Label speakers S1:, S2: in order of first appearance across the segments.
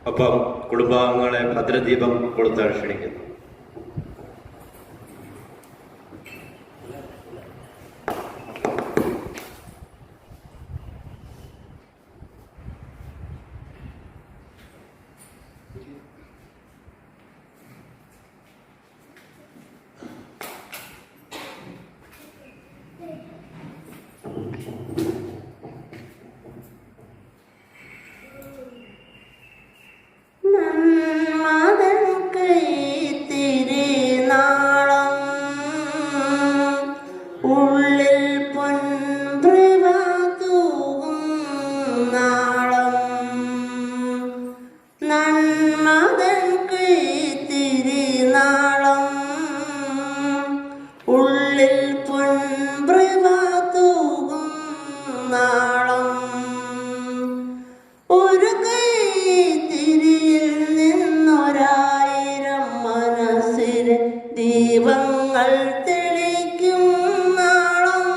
S1: ഒപ്പം കുടുംബാംഗങ്ങളെ ഭദ്രദീപം കൊടുത്താൽ ക്ഷണിക്കുന്നു.
S2: ദീപങ്ങൾ തെളിക്കും നാളം,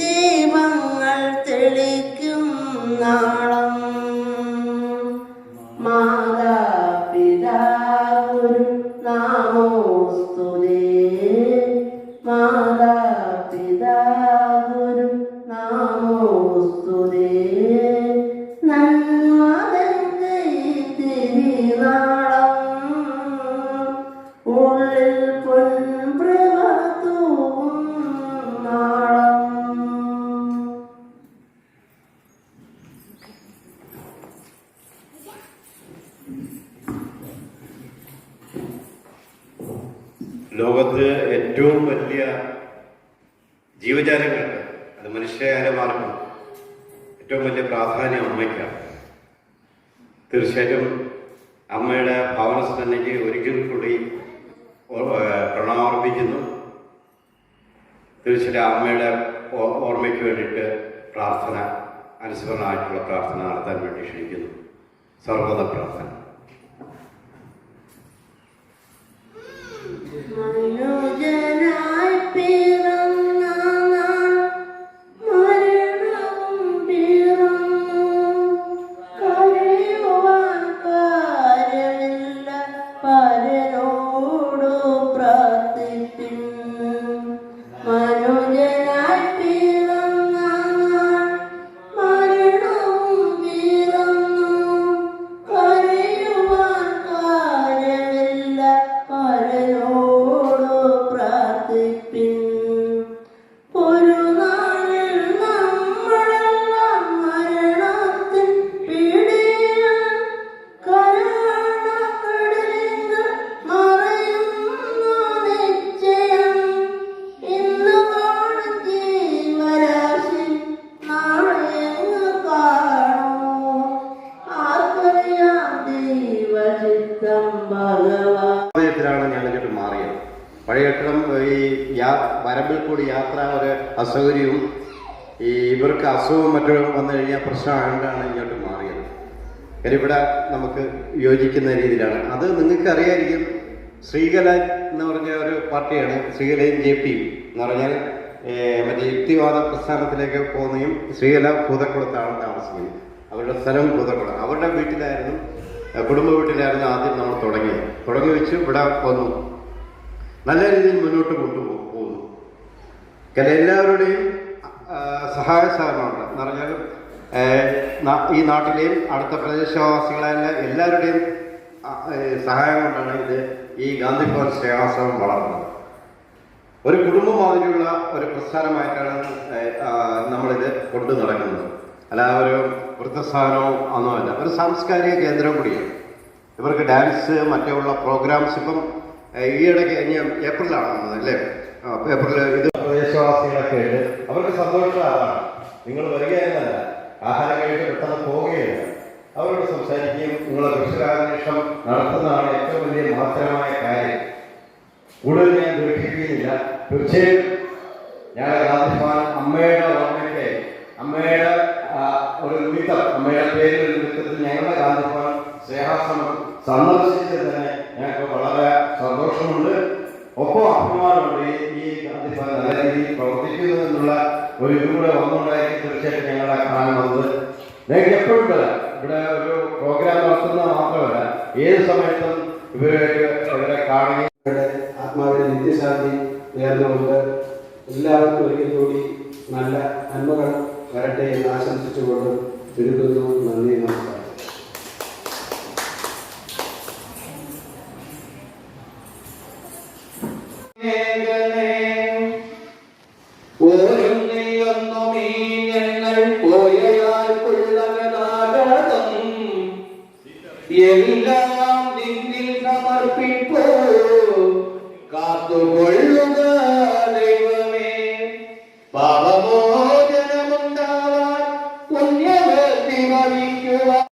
S2: ദീപങ്ങൾ തെളിക്കും നാളം. മാതാപിതാഗുരു നാമോസ്തുതേ, മാതാപിതാഗുരു നാമോസ്തുതേ. നന്മതൻ തിരുനാളം, ഉള്ളിൽ പൊൻപ്രഭ തൂകും നാളം.
S1: ലോകത്ത് ഏറ്റവും വലിയ ജീവജാലങ്ങൾക്ക്, അത് മനുഷ്യജാലമാർക്കും ഏറ്റവും വലിയ പ്രാധാന്യം അമ്മയ്ക്കാണ്. തീർച്ചയായിട്ടും അമ്മയുടെ ഭാവനസ്മരണയ്ക്ക് ഒരിക്കൽ കൂടി പ്രണാമർപ്പിക്കുന്നു. തീർച്ചയായിട്ടും അമ്മയുടെ ഓർമ്മയ്ക്ക് വേണ്ടിയിട്ട് പ്രാർത്ഥന, അനുസ്മരണമായിട്ടുള്ള പ്രാർത്ഥന നടത്താൻ വേണ്ടി ക്ഷണിക്കുന്നു. സർവ്വത പ്രാർത്ഥന.
S2: മനുജനായി പിറന്ന മരണവും പിറന്നു, കരയുവാൻ കാര്യമില്ല, പരനോടു പ്രാർത്ഥിപ്പിൻ. മനുജനായി പിറന്ന മരണവും പിറന്നു, കരയുവാൻ കാര്യമില്ല, പരനോടു പ്രാർത്ഥിപ്പിൻ. ഒരു നാളിൽ നമ്മളെല്ലാം മരണത്തിൻ പിടിയിൽ, കരണക്കടലിങ്കൽ മറയുന്നു നിശ്ചയം. ഇന്നു കാണും ജീവരാശി നാളെ എങ്ങു കാണുമോ, ആർക്കറിയാം ദൈവചിത്തം ഭഗവാൻ.
S1: ഞാനിങ്ങോട്ട് മാറിയത് പഴയ കെട്ടിടം ഈ വരമ്പിൽ കൂടി യാത്ര ഒരു അസൗകര്യവും ഇവർക്ക് അസുഖവും മറ്റും വന്നു കഴിഞ്ഞാൽ പ്രശ്നമായതുകൊണ്ടാണ് ഇങ്ങോട്ട് മാറിയത്. കാര്യം ഇവിടെ നമുക്ക് യോജിക്കുന്ന രീതിയിലാണ്. അത് നിങ്ങൾക്ക് അറിയായിരിക്കും. ശ്രീകല എന്ന് പറഞ്ഞ ഒരു പാർട്ടിയാണ്, ശ്രീകലയും JP എന്ന് പറഞ്ഞാൽ മറ്റേ യുക്തിവാദ പ്രസ്ഥാനത്തിലേക്ക് പോകുന്നതും. ശ്രീകല ഭൂതക്കുളത്താണ് താമസിക്കുന്നത്. അവരുടെ സ്ഥലം ഭൂതക്കുളം. അവരുടെ വീട്ടിലായിരുന്നു, കുടുംബ വീട്ടിലായിരുന്നു ആദ്യം നമ്മൾ തുടങ്ങി വെച്ച് ഇവിടെ വന്നു. നല്ല രീതിയിൽ മുന്നോട്ട് കൊണ്ടുപോകുന്നു. എല്ലാവരുടെയും സഹായ സഹകരണമുണ്ട് എന്ന് പറഞ്ഞാൽ ഈ നാട്ടിലെയും അടുത്ത പ്രദേശവാസികളായ എല്ലാവരുടെയും സഹായം കൊണ്ടാണ് ഈ ഗാന്ധി ഭവൻ സേവാശ്രമം വളർന്നത്. ഒരു കുടുംബം മാതിരിയുള്ള ഒരു പ്രസ്ഥാനമായിട്ടാണ് നമ്മളിത് കൊണ്ടു നടക്കുന്നത്. അല്ലാതെ ഒരു വൃദ്ധസ്ഥാനവും ഒന്നുമല്ല, ഒരു സാംസ്കാരിക കേന്ദ്രം കൂടിയാണ്. ഇവർക്ക് ഡാൻസ് മറ്റുള്ള പ്രോഗ്രാംസ് ഇപ്പം ഈയിടയ്ക്ക് ഏപ്രിലാണ് അല്ലേ, ഏപ്രിൽ ഇത് പ്രദേശവാസികളൊക്കെ ഉണ്ട്. അവർക്ക് സന്തോഷം അതാണ്. നിങ്ങൾ വരിക എന്നല്ല, ആഹാരം കഴിച്ച് പെട്ടെന്ന് പോവുകയില്ല. അവരോട് സംസാരിക്കുകയും നിങ്ങളെ കൃഷികാന്വേഷണം നടത്തുന്നതാണ് ഏറ്റവും വലിയ മഹത്തരമായ കാര്യം. കൂടുതൽ ഞാൻ ദീർഘിപ്പിക്കുന്നില്ല. തീർച്ചയായും ഞങ്ങളുടെ ഗാന്ധിഭവൻ അമ്മയുടെ ഓർമ്മയ്ക്ക്, അമ്മയുടെ ഒരു നിമിത്തം, അമ്മയുടെ പേരിൽ ഒരു നിമിത്തത്തിൽ ഞങ്ങളുടെ ഗാന്ധിഭവൻ സ്നേഹാശ്രമം സന്ദർശിച്ചത് തന്നെ ഞങ്ങൾക്ക് വളരെ സന്തോഷമുണ്ട്. ഒപ്പം അഭിമാനമുണ്ട്. ഈ ഗാന്ധിഭവൻ നല്ല രീതിയിൽ പ്രവർത്തിക്കുന്നു എന്നുള്ള ഒരു ഇതുകൂടെ വന്നുണ്ടായി. തീർച്ചയായിട്ടും ഞങ്ങളെ കാണാൻ വന്നത്. ഞങ്ങൾക്ക് എപ്പോഴും ഇവിടെ ഒരു പ്രോഗ്രാം ഏത് സമയത്തും ഇവരെ കാണുകയും
S3: ആത്മാവിനെ നിത്യശാന്തി നേർന്നുകൊണ്ട് എല്ലാവർക്കും ഒരിക്കൽ കൂടി നല്ല നന്മകൾ വരട്ടെ എന്ന് ആശംസിച്ചുകൊണ്ട് ചുരുക്കുന്നു. നന്ദി, നമസ്കാരം.
S4: എല്ലാം നിന്നിൽ സമർപ്പിപ്പോ കാത്തുകൊള്ളുക ദൈവമേ. പാപമോചനമുണ്ടാവാൻ പുണ്യവൃത്തി ഭവിക്കുവാൻ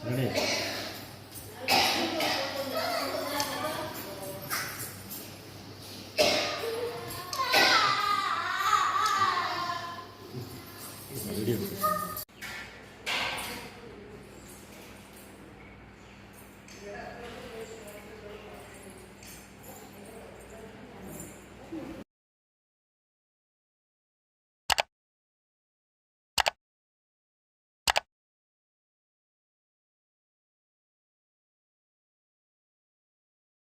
S1: Ready?